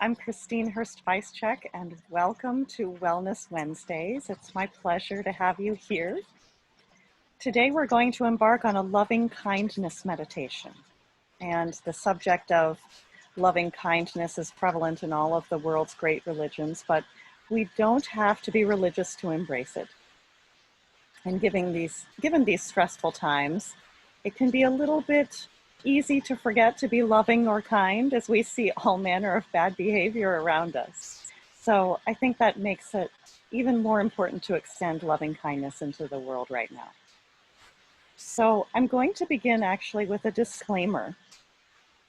I'm Kristine Hurst-Wajszczuk, and welcome to Wellness Wednesdays. It's my pleasure to have you here. Today we're going to embark on a loving kindness meditation. And the subject of loving kindness is prevalent in all of the world's great religions, but we don't have to be religious to embrace it. And given these stressful times, it can be a little bit easy to forget to be loving or kind as we see all manner of bad behavior around us. So I think that makes it even more important to extend loving kindness into the world right now. So I'm going to begin actually with a disclaimer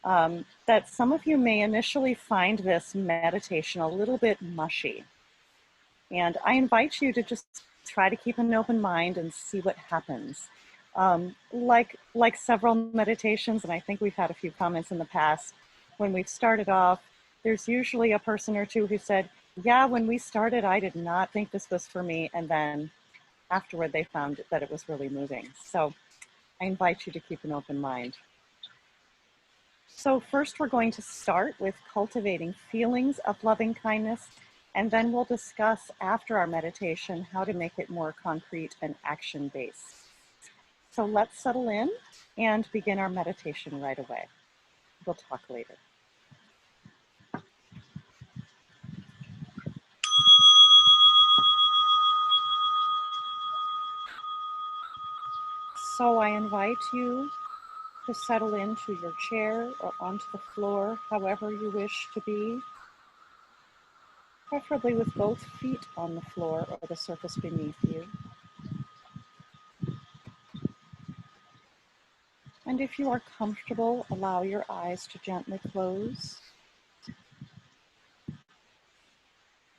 that some of you may initially find this meditation a little bit mushy. And I invite you to just try to keep an open mind and see what happens. Like several meditations, and I think we've had a few comments in the past, when we've started off, there's usually a person or two who said, yeah, when we started, I did not think this was for me. And then afterward, they found that it was really moving. So I invite you to keep an open mind. So first, we're going to start with cultivating feelings of loving kindness, and then we'll discuss after our meditation how to make it more concrete and action-based. So let's settle in and begin our meditation right away. We'll talk later. So I invite you to settle into your chair or onto the floor, however you wish to be, preferably with both feet on the floor or the surface beneath you. And if you are comfortable, allow your eyes to gently close.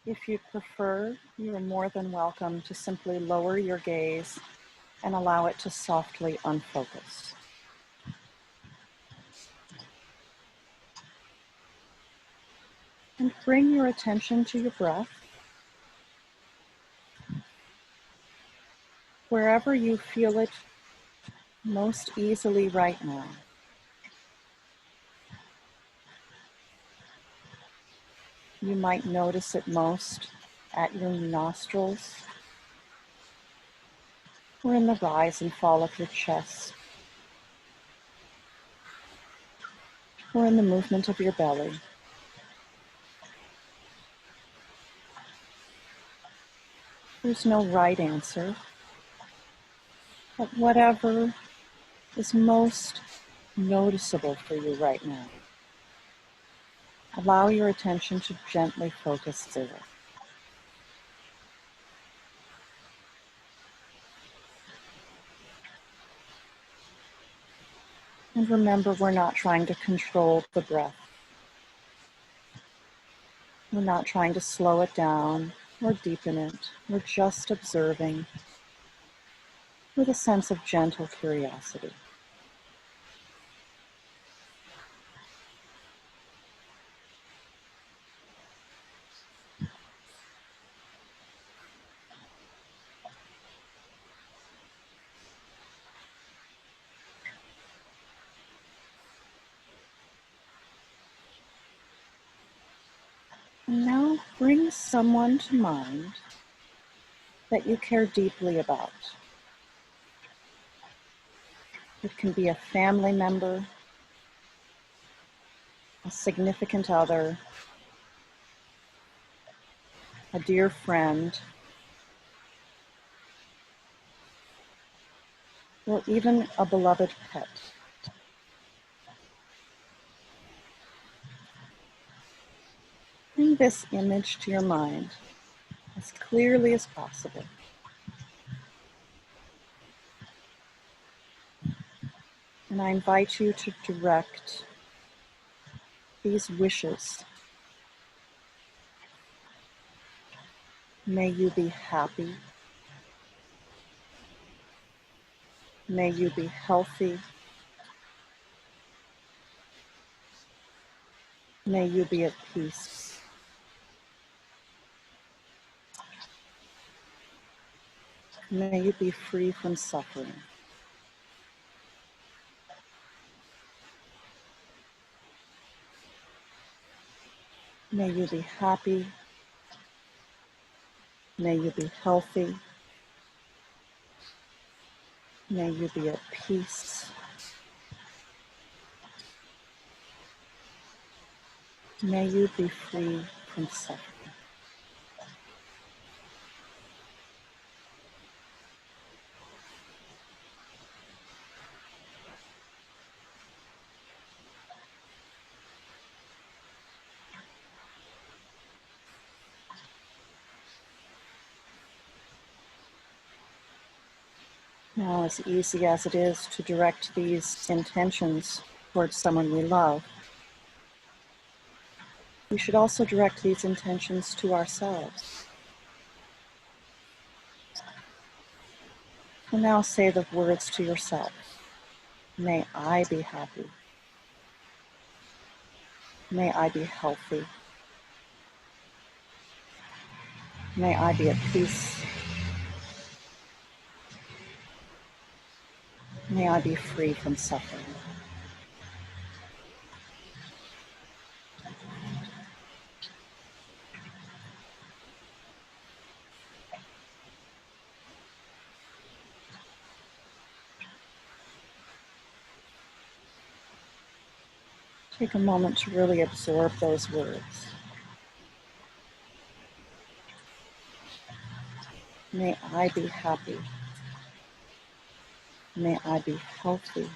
If you prefer, you are more than welcome to simply lower your gaze and allow it to softly unfocus. And bring your attention to your breath. Wherever you feel it most easily right now. You might notice it most at your nostrils or in the rise and fall of your chest or in the movement of your belly. There's no right answer, but whatever is most noticeable for you right now, allow your attention to gently focus there. And remember, we're not trying to control the breath. We're not trying to slow it down or deepen it. We're just observing with a sense of gentle curiosity. And now bring someone to mind that you care deeply about. It can be a family member, a significant other, a dear friend, or even a beloved pet. Bring this image to your mind as clearly as possible. And I invite you to direct these wishes. May you be happy. May you be healthy. May you be at peace. May you be free from suffering. May you be happy. May you be healthy. May you be at peace. May you be free from suffering. Now, as easy as it is to direct these intentions towards someone we love, we should also direct these intentions to ourselves. And now say the words to yourself. May I be happy. May I be healthy. May I be at peace. May I be free from suffering. Take a moment to really absorb those words. May I be happy. May I be healthy.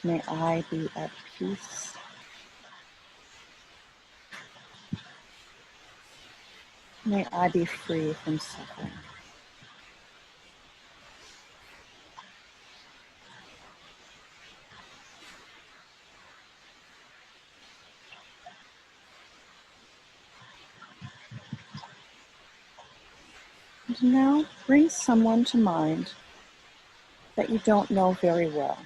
May I be at peace. May I be free from suffering. And now bring someone to mind that you don't know very well.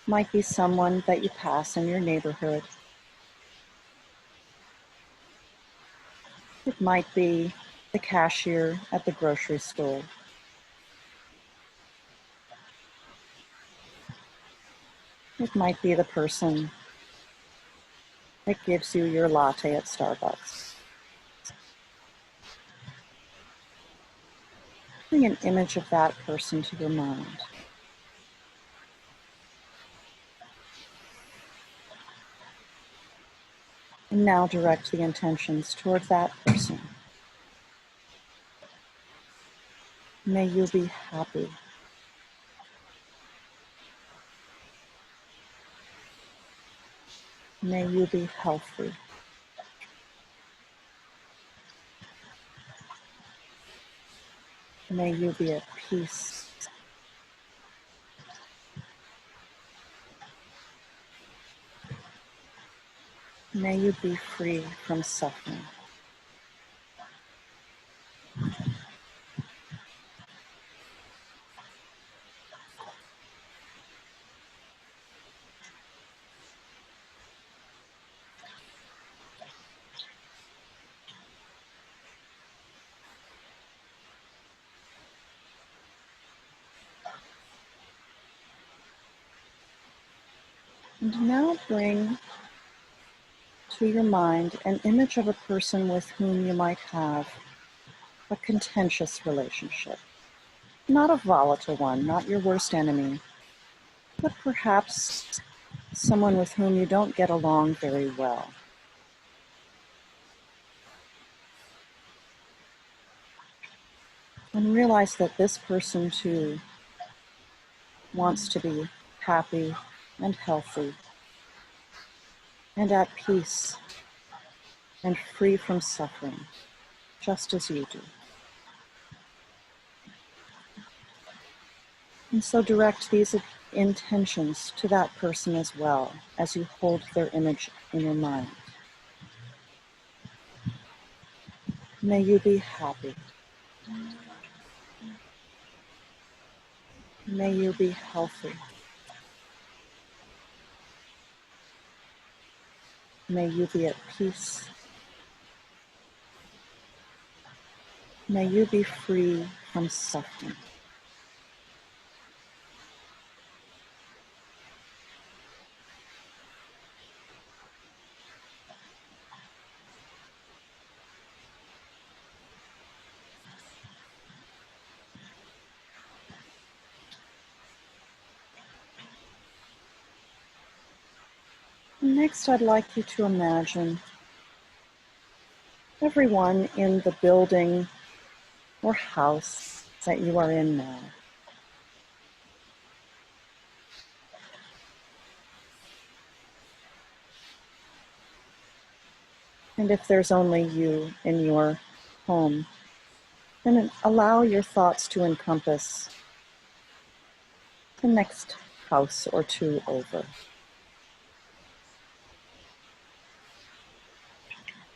Might be someone that you pass in your neighborhood. It might be the cashier at the grocery store. It might be the person that gives you your latte at Starbucks. Bring an image of that person to your mind. And now direct the intentions toward that person. May you be happy. May you be healthy. May you be at peace. May you be free from suffering. And now bring to your mind an image of a person with whom you might have a contentious relationship. Not a volatile one, not your worst enemy, but perhaps someone with whom you don't get along very well. And realize that this person too wants to be happy and healthy and at peace and free from suffering, just as you do. And so direct these intentions to that person as well as you hold their image in your mind. May you be happy. May you be healthy. May you be at peace. May you be free from suffering. Next, I'd like you to imagine everyone in the building or house that you are in now. And if there's only you in your home, then allow your thoughts to encompass the next house or two over.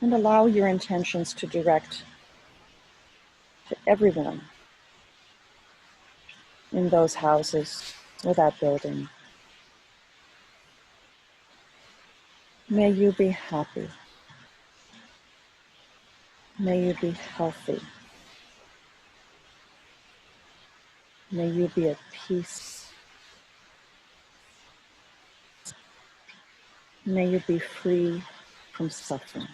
And allow your intentions to direct to everyone in those houses or that building. May you be happy. May you be healthy. May you be at peace. May you be free from suffering.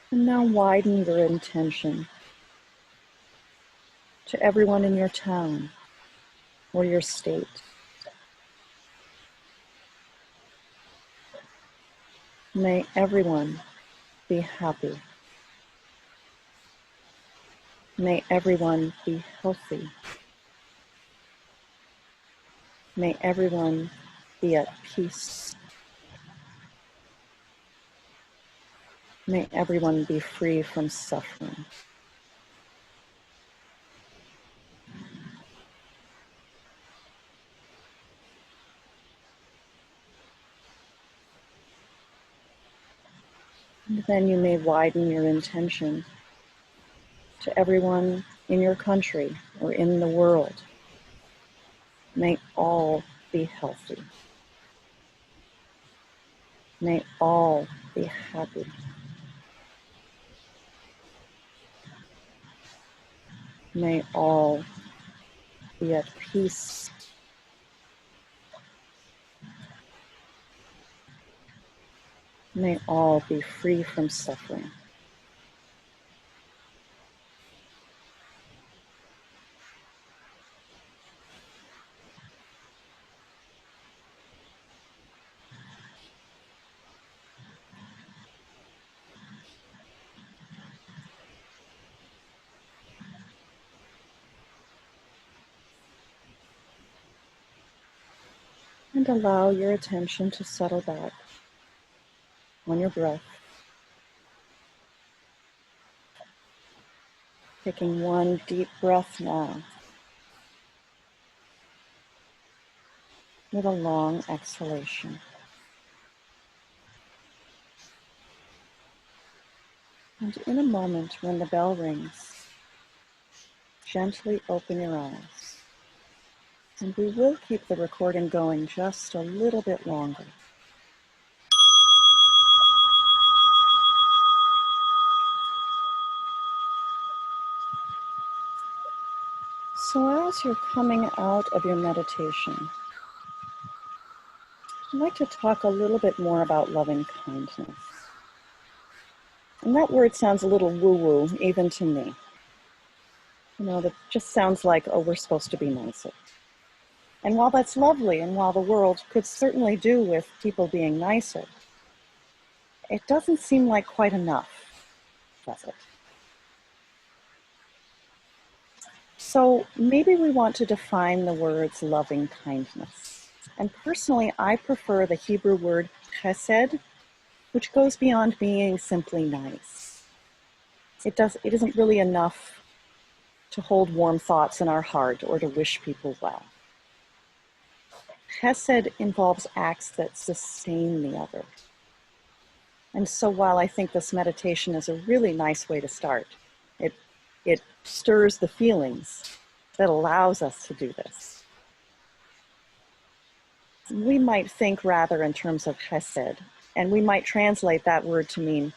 And now widen your intention to everyone in your town or your state. May everyone be happy. May everyone be healthy. May everyone be at peace. May everyone be free from suffering. And then you may widen your intention to everyone in your country or in the world. May all be healthy. May all be happy. May all be at peace. May all be free from suffering. And allow your attention to settle back on your breath. Taking one deep breath now, with a long exhalation. And in a moment, when the bell rings, gently open your eyes. And we will keep the recording going just a little bit longer. So as you're coming out of your meditation, I'd like to talk a little bit more about loving kindness. And that word sounds a little woo-woo, even to me. You know, that just sounds like, oh, we're supposed to be nicer. And while that's lovely, and while the world could certainly do with people being nicer, it doesn't seem like quite enough, does it? So maybe we want to define the words loving kindness. And personally, I prefer the Hebrew word chesed, which goes beyond being simply nice. It isn't really enough to hold warm thoughts in our heart or to wish people well. Chesed involves acts that sustain the other. And so while I think this meditation is a really nice way to start, it stirs the feelings that allows us to do this. We might think rather in terms of chesed, and we might translate that word to mean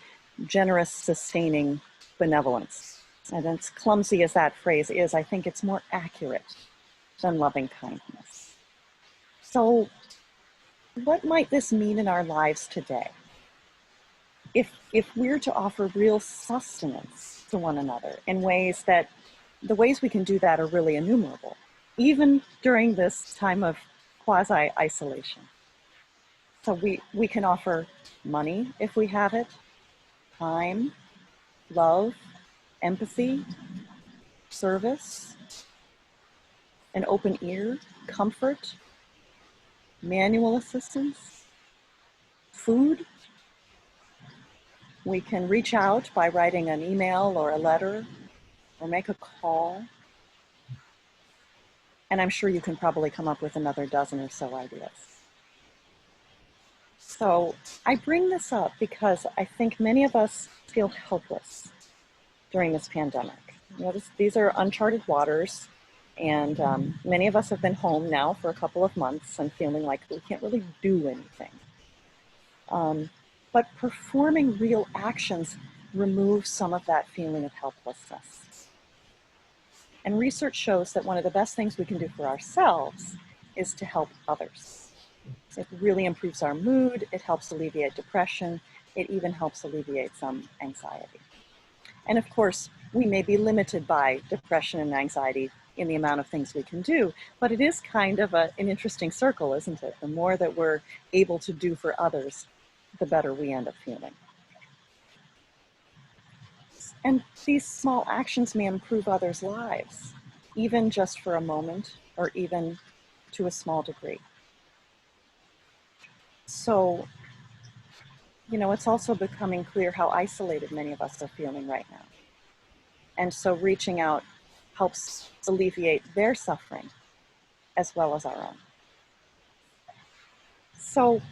generous, sustaining benevolence. And as clumsy as that phrase is, I think it's more accurate than loving kindness. So what might this mean in our lives today? if we're to offer real sustenance to one another in ways that, the ways we can do that are really innumerable, even during this time of quasi-isolation. So we can offer money if we have it, time, love, empathy, service, an open ear, comfort, manual assistance, food. We can reach out by writing an email or a letter or make a call. And I'm sure you can probably come up with another dozen or so ideas. So I bring this up because I think many of us feel helpless during this pandemic. You know, these are uncharted waters, and many of us have been home now for a couple of months and feeling like we can't really do anything. But performing real actions removes some of that feeling of helplessness. And research shows that one of the best things we can do for ourselves is to help others. It really improves our mood, it helps alleviate depression, it even helps alleviate some anxiety. And of course, we may be limited by depression and anxiety in the amount of things we can do, but it is kind of an interesting circle, isn't it? The more that we're able to do for others, the better we end up feeling. And these small actions may improve others' lives, even just for a moment or even to a small degree. So, you know, it's also becoming clear how isolated many of us are feeling right now. And so reaching out helps alleviate their suffering as well as our own. So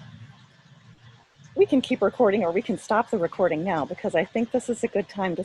we can keep recording or we can stop the recording now, because I think this is a good time to